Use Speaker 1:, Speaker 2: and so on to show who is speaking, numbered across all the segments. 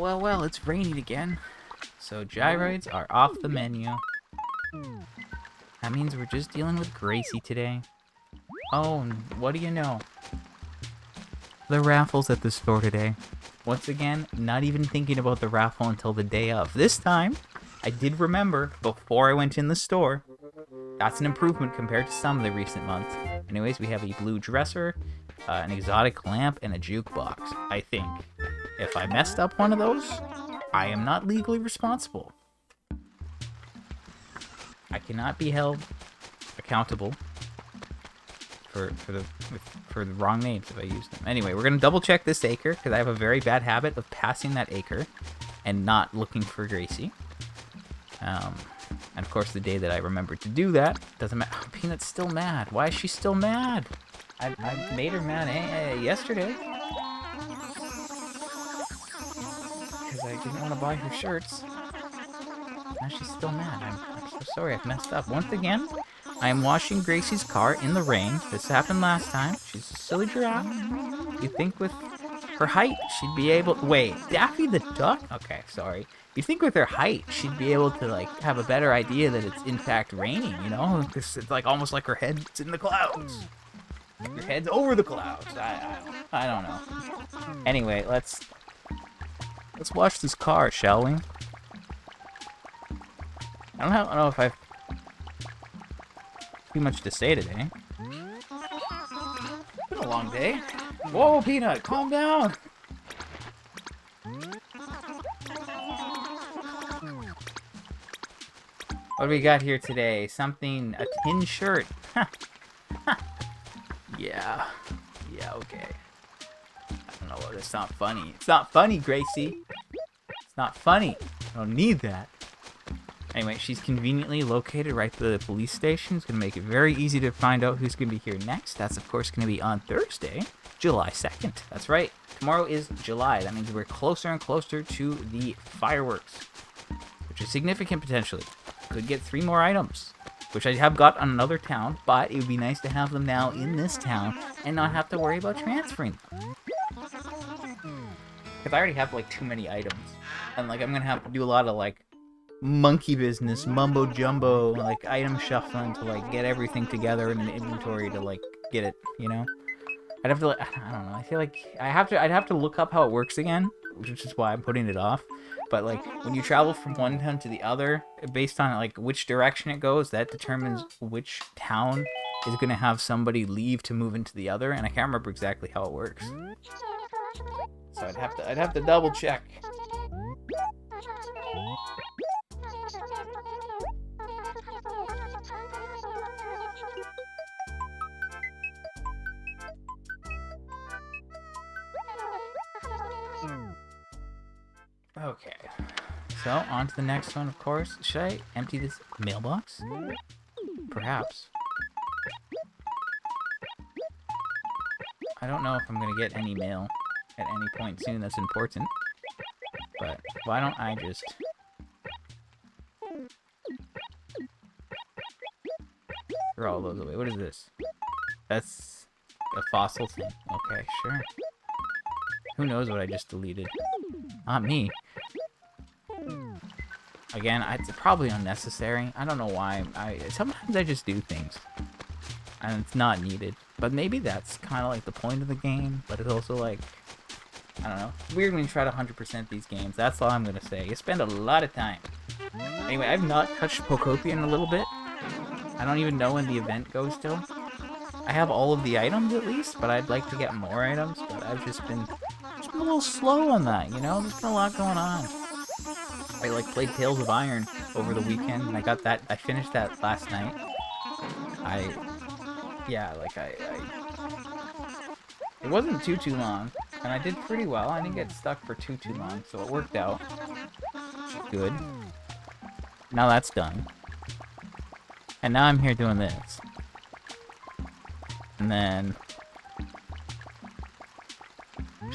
Speaker 1: Well, it's raining again. So gyroids are off the menu. That means we're just dealing with Gracie today. Oh, and what do you know? The raffle's at the store today. Once again, not even thinking about the raffle until the day of. This time, I did remember before I went in the store. That's an improvement compared to some of the recent months. Anyways, we have a blue dresser, an exotic lamp, and a jukebox, I think. If I messed up one of those, I am not legally responsible. I cannot be held accountable for the wrong names if I use them. Anyway, we're gonna double check this acre because I have a very bad habit of passing that acre and not looking for Gracie. And of course, the day that I remembered to do that doesn't matter. Oh, Peanut's still mad. Why is she still mad? I made her mad yesterday because I didn't want to buy her shirts. Now she's still mad. I'm so sorry. I've messed up once again. I am washing Gracie's car in the rain. This happened last time. She's a silly giraffe. You'd think with her height, she'd be able... Wait, Daffy the Duck? Okay, sorry. You'd think with her height, she'd be able to, like, have a better idea that it's, in fact, raining, you know? It's like, almost like her head's in the clouds. Her head's over the clouds. I don't know. Anyway, let's wash this car, shall we? I don't know if I've too much to say today. It's been a long day. Whoa, Peanut, calm down. What do we got here today? Something, a tin shirt. Yeah, okay. I don't know what, it's not funny. It's not funny, Gracie. It's not funny. I don't need that. Anyway, she's conveniently located right to the police station. It's going to make it very easy to find out who's going to be here next. That's, of course, going to be on Thursday, July 2nd. That's right. Tomorrow is July. That means we're closer and closer to the fireworks, which is significant potentially. Could get 3 more items, which I have got on another town, but it would be nice to have them now in this town and not have to worry about transferring them. Because I already have, like, too many items. And, like, I'm going to have to do a lot of, like, monkey business, mumbo jumbo, like item shuffling to like get everything together in an inventory to like get it, you know? I'd have to, I don't know, I feel like I'd have to look up how it works again, which is why I'm putting it off. But like when you travel from one town to the other, based on like which direction it goes, that determines which town is going to have somebody leave to move into the other, and I can't remember exactly how it works. So I'd have to double check. Okay, so on to the next one, of course. Should I empty this mailbox? Perhaps. I don't know if I'm gonna get any mail at any point soon that's important, but why don't I just... throw all those away. What is this? That's a fossil thing. Okay, sure. Who knows what I just deleted? Not me. Again, it's probably unnecessary. I don't know why. Sometimes I just do things, and it's not needed. But maybe that's kind of like the point of the game. But it's also like, I don't know. It's weird when you try to 100% these games. That's all I'm gonna say. You spend a lot of time. Anyway, I've not touched Pokopia in a little bit. I don't even know when the event goes till. I have all of the items at least, but I'd like to get more items. But I've just been a little slow on that, you know? There's been a lot going on. I like played Tales of Iron over the weekend, and I finished that last night. It wasn't too long, and I did pretty well. I didn't get stuck for too long, so it worked out. Good. Now that's done. And now I'm here doing this. And then... I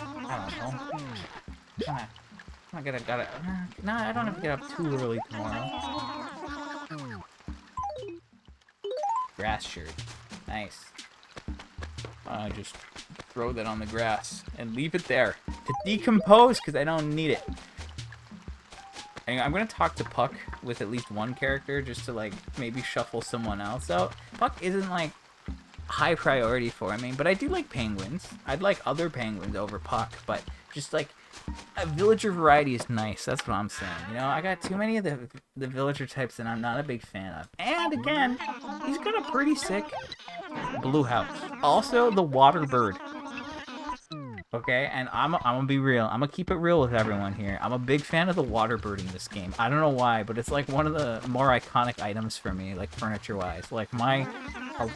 Speaker 1: don't know. I gotta... Nah, I don't have to get up too early tomorrow. Grass shirt. Nice. Just throw that on the grass and leave it there to decompose because I don't need it. And I'm gonna talk to Puck with at least one character just to like maybe shuffle someone else out. Puck isn't like high priority for me, but I do like penguins. I'd like other penguins over Puck, but just like a villager variety is nice. That's what I'm saying. You know, I got too many of the villager types that I'm not a big fan of. And again, he's got a pretty sick blue house. Also, the water bird. Okay, and I'm gonna be real. I'm gonna keep it real with everyone here. I'm a big fan of the water bird in this game. I don't know why, but it's like one of the more iconic items for me, like furniture-wise. Like my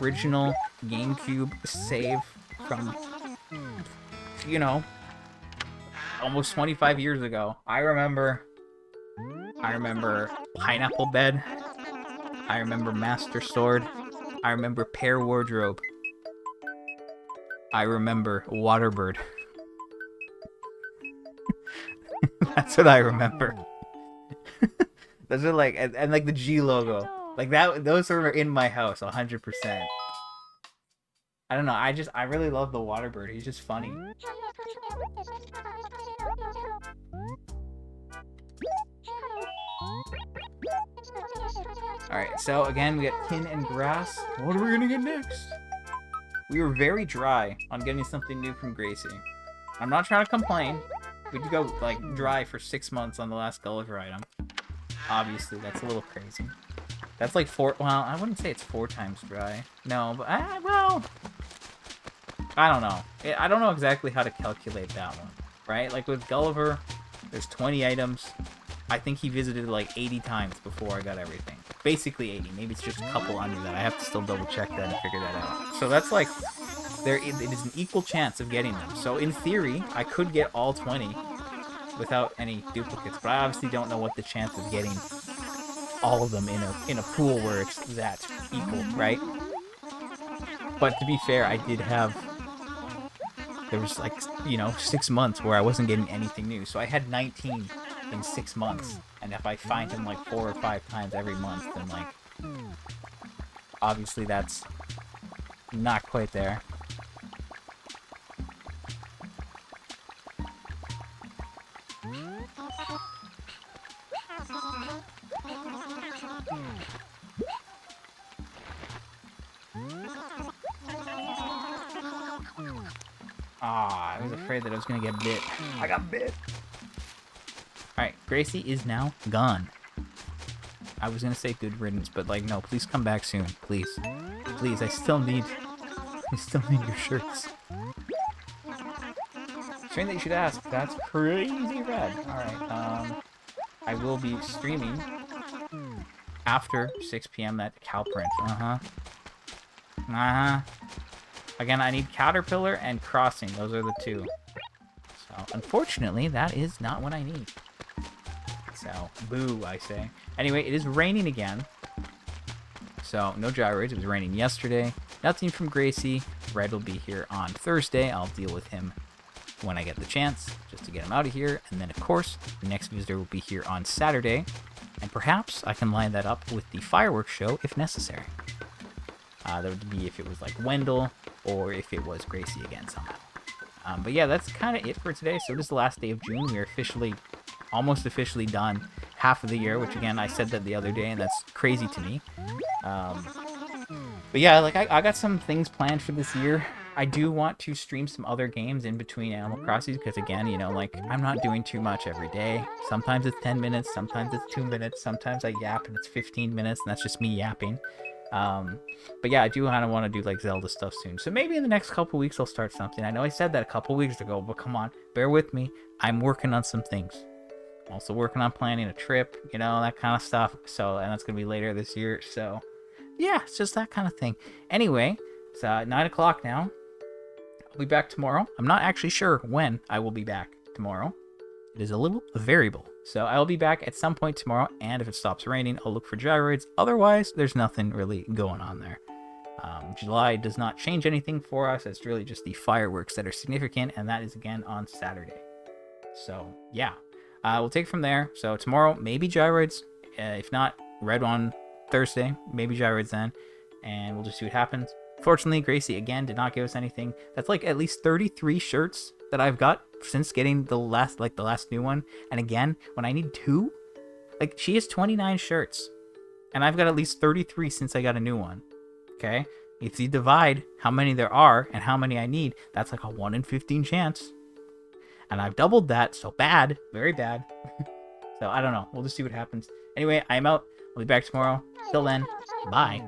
Speaker 1: original GameCube save from, you know, almost 25 years ago. I remember Pineapple Bed. I remember Master Sword. I remember Pear Wardrobe. I remember Waterbird. That's what I remember. Those are like, and like the G logo. Like that, those are in my house 100%. I don't know, I really love the Waterbird. He's just funny. Alright, so again, we got tin and grass. What are we gonna get next? We were very dry on getting something new from Gracie. I'm not trying to complain. We could go, like, dry for 6 months on the last Gulliver item. Obviously, that's a little crazy. That's like 4... Well, I wouldn't say it's 4 times dry. No, but... well... I don't know. I don't know exactly how to calculate that one. Right? Like, with Gulliver, there's 20 items. I think he visited, like, 80 times before I got everything. Basically 80. Maybe it's just a couple under that. I have to still double-check that and figure that out. So that's, like... it is an equal chance of getting them. So in theory, I could get all 20 without any duplicates, but I obviously don't know what the chance of getting all of them in a pool where it's that equal, right? But to be fair, I did have... There was like, you know, 6 months where I wasn't getting anything new. So I had 19 in 6 months. And if I find him like 4 or 5 times every month, then like... Obviously that's not quite there. Ah, I was afraid that I was gonna get bit. I got bit! Alright, Gracie is now gone. I was gonna say good riddance, but like, no, please come back soon. Please. Please, I still need your shirts. Strange that you should ask. That's crazy red. Alright, I will be streaming after 6 p.m. at Calprint. Again, I need Caterpillar and Crossing. Those are the two. So, unfortunately, that is not what I need. So, boo, I say. Anyway, it is raining again. So, no gyroids. It was raining yesterday. Nothing from Gracie. Red will be here on Thursday. I'll deal with him when I get the chance, just to get him out of here. And then, of course, the next visitor will be here on Saturday. And perhaps I can line that up with the fireworks show if necessary. That would be if it was like Wendell, or if it was Gracie again somehow. But yeah, that's kind of it for today. So it is the last day of June. We are almost officially done half of the year, which again, I said that the other day, and that's crazy to me. But yeah, like I got some things planned for this year. I do want to stream some other games in between Animal Crossing, because again, you know, like, I'm not doing too much every day. Sometimes it's 10 minutes, sometimes it's 2 minutes, sometimes I yap and it's 15 minutes, and that's just me yapping. But yeah, I do kind of want to do like Zelda stuff soon. So maybe in the next couple weeks I'll start something. I know I said that a couple weeks ago, but come on, bear with me. I'm working on some things. I'm also working on planning a trip, you know, that kind of stuff. So, and that's going to be later this year. So yeah, it's just that kind of thing. Anyway, it's 9 o'clock now. I'll be back tomorrow. I'm not actually sure when I will be back tomorrow. It is a little variable. So I'll be back at some point tomorrow, and if it stops raining, I'll look for gyroids. Otherwise, there's nothing really going on there. July does not change anything for us. It's really just the fireworks that are significant, and that is again on Saturday. So yeah, we'll take it from there. So tomorrow, maybe gyroids. If not, red on Thursday, maybe gyroids then, and we'll just see what happens. Fortunately, Gracie again did not give us anything. That's like at least 33 shirts that I've got since getting the last new one. And again, when I need 2, like she has 29 shirts, and I've got at least 33 since I got a new one. Okay, if you divide how many there are and how many I need, that's like a 1 in 15 chance. And I've doubled that, so bad, very bad. So I don't know. We'll just see what happens. Anyway, I'm out. I'll be back tomorrow. Till then, bye.